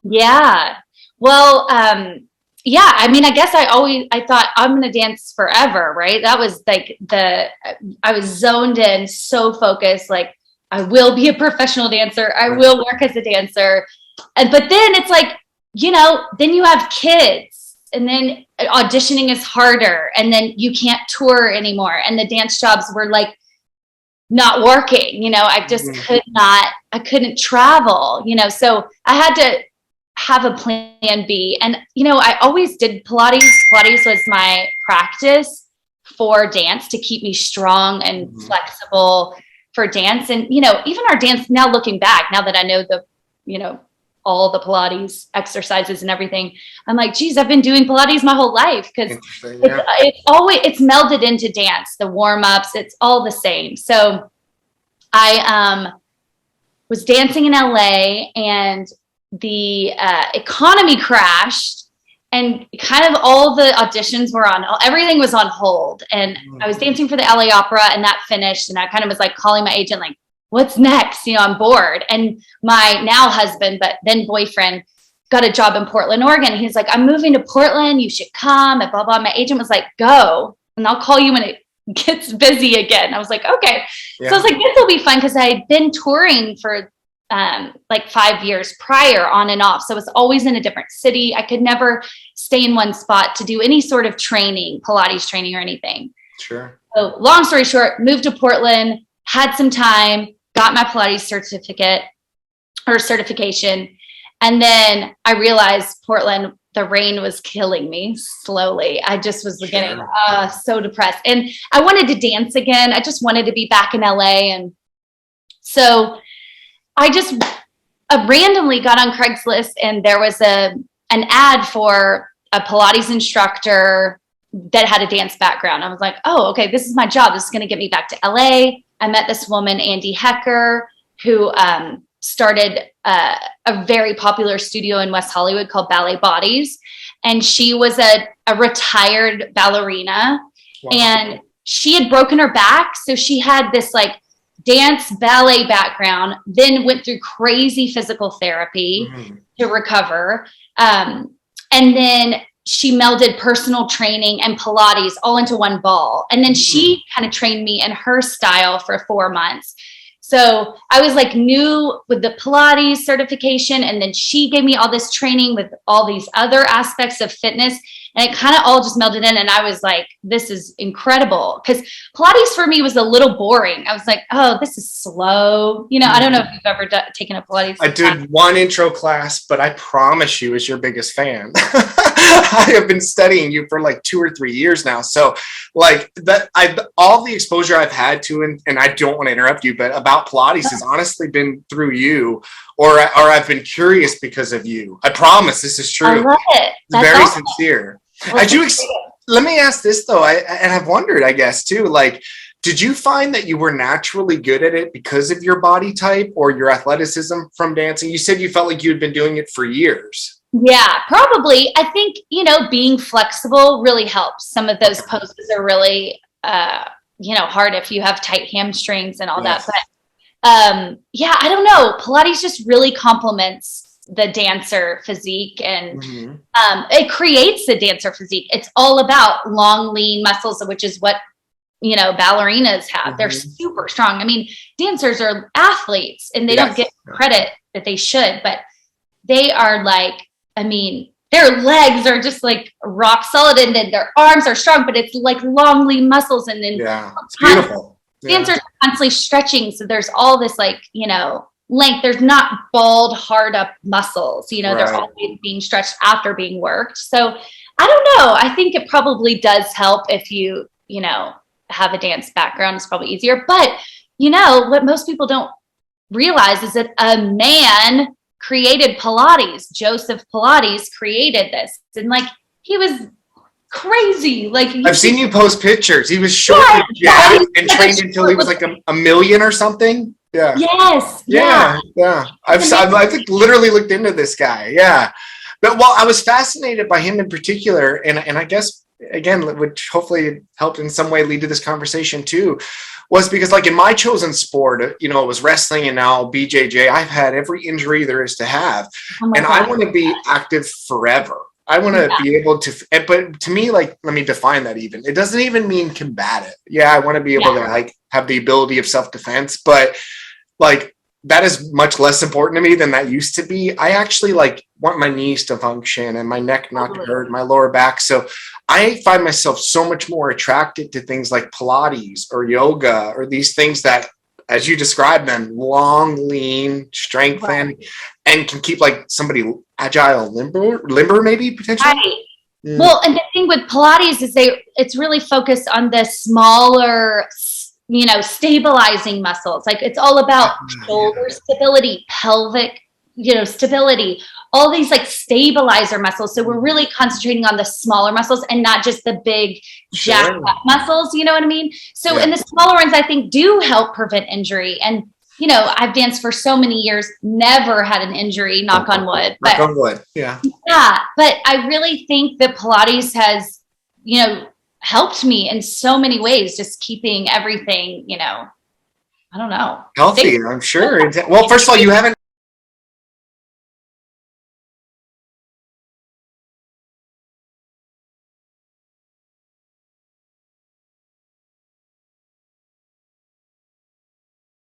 Yeah. Well, yeah, I mean, I guess I thought I'm going to dance forever, right? That was like I was zoned in, so focused, like I will be a professional dancer. I will work as a dancer. But then it's like, then you have kids and then auditioning is harder and then you can't tour anymore. And the dance jobs were like not working, I just I couldn't travel, so I had to have a plan B. And, I always did Pilates. Pilates was my practice for dance to keep me strong and flexible for dance. And, even our dance now looking back, now that I know all the Pilates exercises and everything, I'm like, geez, I've been doing Pilates my whole life because it's melded into dance, the warm-ups, it's all the same. So I was dancing in LA and the economy crashed and kind of all the auditions were everything was on hold. And I was dancing for the LA Opera and that finished. And I kind of was like calling my agent, like, what's next? I'm bored. And my now husband, but then boyfriend, got a job in Portland, Oregon. He's like, I'm moving to Portland. You should come and blah, blah. My agent was like, go. And I'll call you when it gets busy again. I was like, okay. Yeah. So I was like, this will be fun because I had been touring for like 5 years prior on and off. So it's always in a different city. I could never stay in one spot to do any sort of training, Pilates training or anything. Sure. So long story short, moved to Portland, had some time, got my Pilates certification. And then I realized Portland, the rain was killing me slowly. I just was getting so depressed and I wanted to dance again. I just wanted to be back in LA. And so I just randomly got on Craigslist and there was an ad for a Pilates instructor that had a dance background. I was like, oh, okay, this is my job. This is going to get me back to LA. I met this woman, Andy Hecker, who started a very popular studio in West Hollywood called Ballet Bodies. And she was a retired ballerina. Wow. And she had broken her back. So she had this like dance ballet background, then went through crazy physical therapy to recover. And then she melded personal training and Pilates all into one ball. And then she kind of trained me in her style for 4 months. So I was like new with the Pilates certification. And then she gave me all this training with all these other aspects of fitness. And it kind of all just melded in. And I was like, this is incredible. Because Pilates for me was a little boring. I was like, oh, this is slow. I don't know if you've ever taken a Pilates I did one intro class, but I promise you, as your biggest fan, I have been studying you for like 2 or 3 years now. So like that, all the exposure I've had to, and I don't want to interrupt you, but about Pilates has honestly been through you, or I've been curious because of you. I promise this is true. I love it. That's very awesome. sincere. Let me ask this though, and I've wondered, I guess too, like, did you find that you were naturally good at it because of your body type or your athleticism from dancing? You said you felt like you had been doing it for years. Yeah, probably. I think, being flexible really helps. Some of those poses are really, hard if you have tight hamstrings and all that. But yeah, I don't know. Pilates just really complements the dancer physique and it creates the dancer physique. It's all about long, lean muscles, which is what, ballerinas have. They're super strong. I mean, dancers are athletes and they don't get credit that they should, but they are like, I mean, their legs are just like rock solid and then their arms are strong, but it's like long, lean muscles. And then it's beautiful. Dancers are constantly stretching. So there's all this like, length. There's not bald, hard up muscles, they're always being stretched after being worked. So I don't know. I think it probably does help if you, have a dance background. It's probably easier. But, what most people don't realize is that a man created Pilates. Joseph Pilates created this. And like, he was crazy. Like I've seen you post pictures. He was short and trained until he was like a million or something. Yeah. Yes. Yeah. I've literally looked into this guy. Yeah. But I was fascinated by him in particular. And I guess again, which hopefully helped in some way lead to this conversation too, was because like in my chosen sport, you know, it was wrestling and now BJJ, I've had every injury there is to have. Oh my And I God. want to be active forever. I want to Yeah, be able to, but to me, like, let me define that even. It doesn't even mean combative. Yeah, I want to be able to yeah, like have the ability of self-defense, but like that is much less important to me than that used to be. I actually like want my knees to function and my neck not to totally. hurt, my lower back. So I find myself so much more attracted to things like Pilates or yoga or these things that, as you describe them, long, lean, Right. strengthen, and can keep like somebody agile, limber maybe potentially. Right. Mm. Well, and the thing with Pilates is it's really focused on the smaller, stabilizing muscles. Like it's all about Yeah. shoulder stability, pelvic, stability, all these like stabilizer muscles. So we're really concentrating on the smaller muscles and not just the big jacked Sure. up muscles. You know what I mean? So, Yeah. and the smaller ones I think do help prevent injury. And, I've danced for so many years, never had an injury, knock on wood, Knock but on wood. Yeah. yeah, but I really think that Pilates has, helped me in so many ways, just keeping everything, I don't know. Healthy, I'm sure. Well, first of all, you haven't